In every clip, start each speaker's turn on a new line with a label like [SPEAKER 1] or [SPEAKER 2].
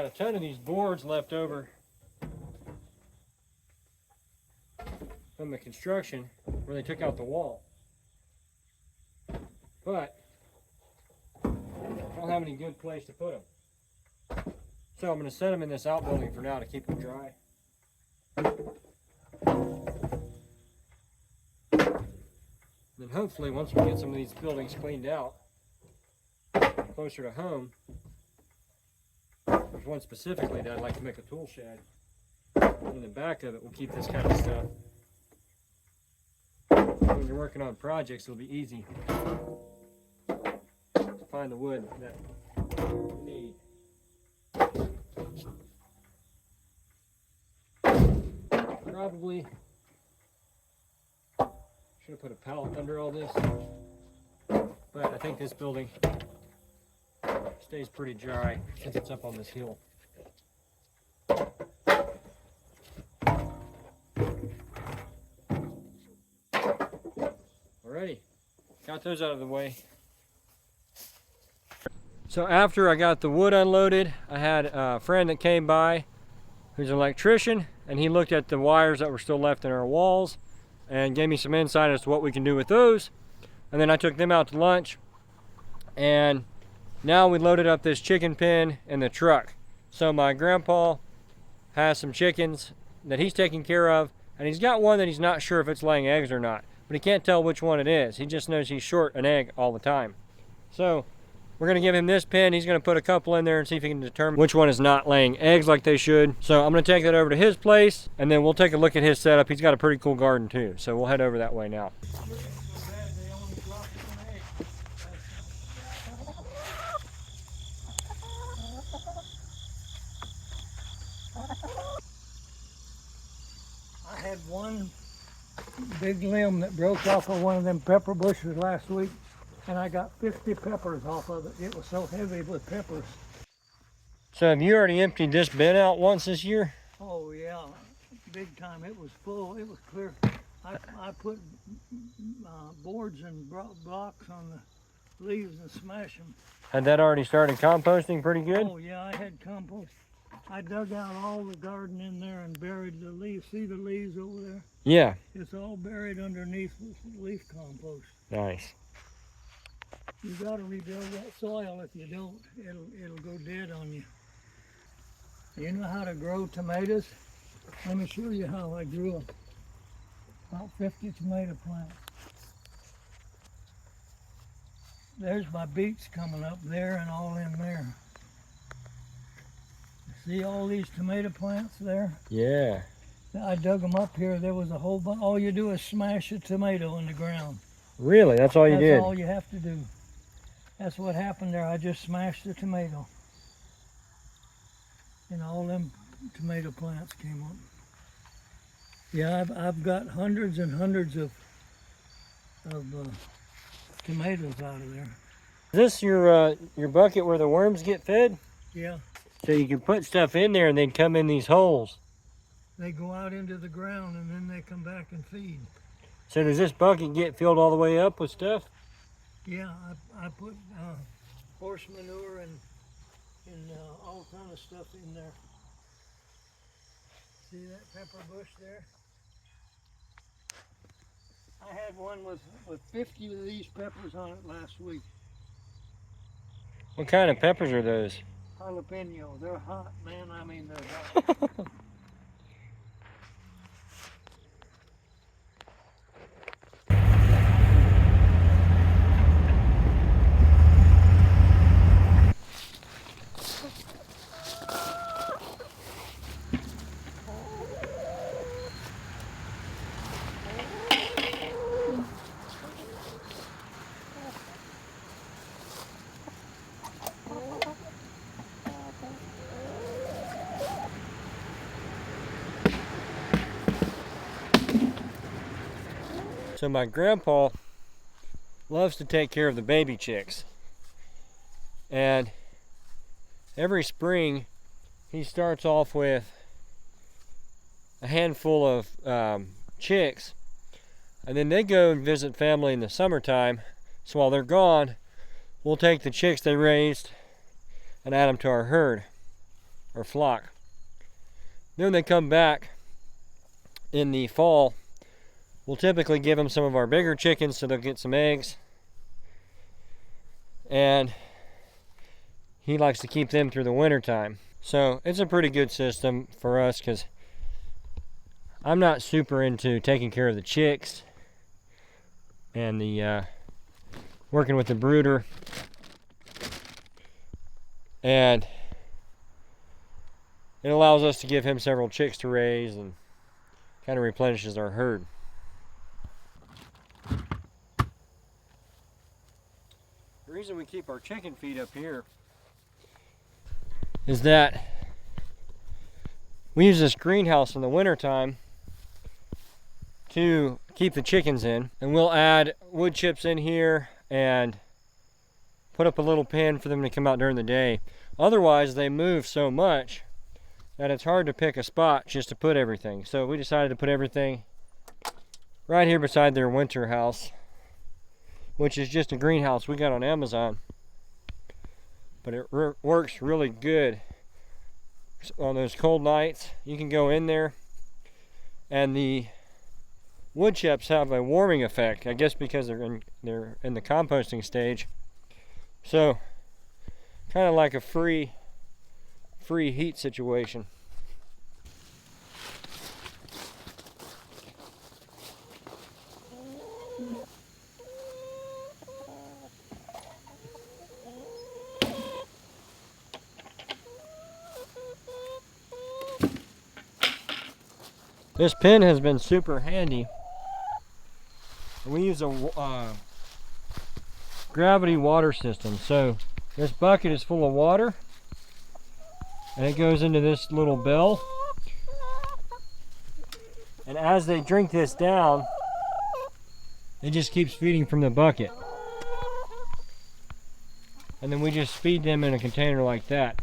[SPEAKER 1] got a ton of these boards left over from the construction where they took out the wall. But I don't have any good place to put them. So I'm going to set them in this outbuilding for now to keep them dry. Then hopefully once we get some of these buildings cleaned out closer to home, there's one specifically that I'd like to make a tool shed. In the back of it, we'll keep this kind of stuff. When you're working on projects, it'll be easy to find the wood that you need. Probably should have put a pallet under all this, but I think this building stays pretty dry since it's up on this hill. Alrighty, got those out of the way. So after I got the wood unloaded, I had a friend that came by who's an electrician, and he looked at the wires that were still left in our walls and gave me some insight as to what we can do with those. And then I took them out to lunch, and now we loaded up this chicken pen in the truck. So my grandpa has some chickens that he's taking care of, and he's got one that he's not sure if it's laying eggs or not, but he can't tell which one it is. He just knows he's short an egg all the time. So we're going to give him this pen. He's going to put a couple in there and see if he can determine which one is not laying eggs like they should. So I'm going to take that over to his place, and then we'll take a look at his setup. He's got a pretty cool garden too, so we'll head over that way now.
[SPEAKER 2] I had one big limb that broke off of one of them pepper bushes last week, and I got 50 peppers off of it. It was so heavy with peppers.
[SPEAKER 1] So have you already emptied this bin out once this year?
[SPEAKER 2] Oh yeah, big time. It was full. It was clear. I put boards and blocks on the leaves and smashed them.
[SPEAKER 1] Had that already started composting pretty good?
[SPEAKER 2] Oh yeah, I had compost. I dug out all the garden in there and buried the leaves. See the leaves over there?
[SPEAKER 1] Yeah.
[SPEAKER 2] It's all buried underneath with leaf compost.
[SPEAKER 1] Nice.
[SPEAKER 2] You got to rebuild that soil. If you don't, it'll go dead on you. You know how to grow tomatoes? Let me show you how I grew them. About 50 tomato plants. There's my beets coming up there and all in there. See all these tomato plants there?
[SPEAKER 1] Yeah.
[SPEAKER 2] I dug them up here. There was a whole bunch. All you do is smash a tomato in the ground.
[SPEAKER 1] Really? That's all you did?
[SPEAKER 2] That's all you have to do. That's what happened there. I just smashed the tomato. And all them tomato plants came up. Yeah, I've got hundreds and hundreds of tomatoes out of there.
[SPEAKER 1] Is this your bucket where the worms get fed?
[SPEAKER 2] Yeah.
[SPEAKER 1] So you can put stuff in there and they'd come in these holes.
[SPEAKER 2] They go out into the ground and then they come back and feed.
[SPEAKER 1] So does this bucket get filled all the way up with stuff?
[SPEAKER 2] Yeah, I put horse manure and all kind of stuff in there. See that pepper bush there? I had one with 50 of these peppers on it last week.
[SPEAKER 1] What kind of peppers are those?
[SPEAKER 2] Jalapeno. They're hot, man. I mean, they're hot.
[SPEAKER 1] So my grandpa loves to take care of the baby chicks, and every spring he starts off with a handful of chicks, and then they go and visit family in the summertime. So while they're gone, we'll take the chicks they raised and add them to our herd. or flock. Then when they come back in the fall, we'll typically give them some of our bigger chickens so they'll get some eggs. And he likes to keep them through the winter time. So it's a pretty good system for us because I'm not super into taking care of the chicks and the working with the brooder. And it allows us to give him several chicks to raise and kind of replenishes our herd. The reason we keep our chicken feed up here is that we use this greenhouse in the wintertime to keep the chickens in, and we'll add wood chips in here and put up a little pen for them to come out during the day. Otherwise they move so much that it's hard to pick a spot just to put everything. So we decided to put everything right here beside their winter house, which is just a greenhouse we got on Amazon. But it works really good on those cold nights. You can go in there, and the wood chips have a warming effect, I guess because they're in the composting stage. So kind of like a free heat situation. This pen has been super handy. We use a gravity water system. So this bucket is full of water, and it goes into this little bell. And as they drink this down, it just keeps feeding from the bucket. And then we just feed them in a container like that.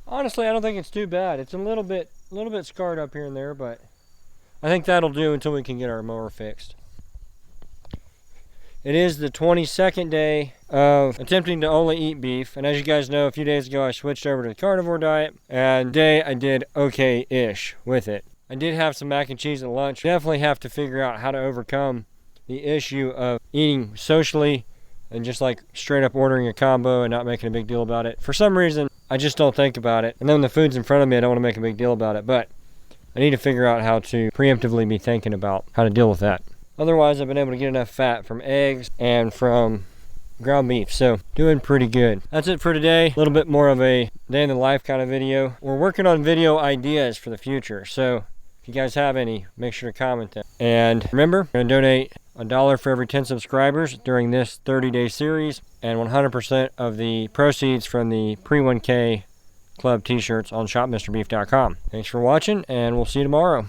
[SPEAKER 1] Honestly, I don't think it's too bad. It's a little bit scarred up here and there, but I think that'll do until we can get our mower fixed. It is the 22nd day of attempting to only eat beef, and as you guys know, a few days ago I switched over to the carnivore diet, and today I did okay-ish with it. I did have some mac and cheese at lunch. Definitely have to figure out how to overcome the issue of eating socially and just like straight up ordering a combo and not making a big deal about it. For some reason, I just don't think about it. And then when the food's in front of me, I don't want to make a big deal about it. But I need to figure out how to preemptively be thinking about how to deal with that. Otherwise, I've been able to get enough fat from eggs and from ground beef. So doing pretty good. That's it for today. A little bit more of a day in the life kind of video. We're working on video ideas for the future. So if you guys have any, make sure to comment them. And remember, I'm going to donate $1 for every 10 subscribers during this 30-day series, and 100% of the proceeds from the pre-1K club t-shirts on shopmrbeef.com. Thanks for watching, and we'll see you tomorrow.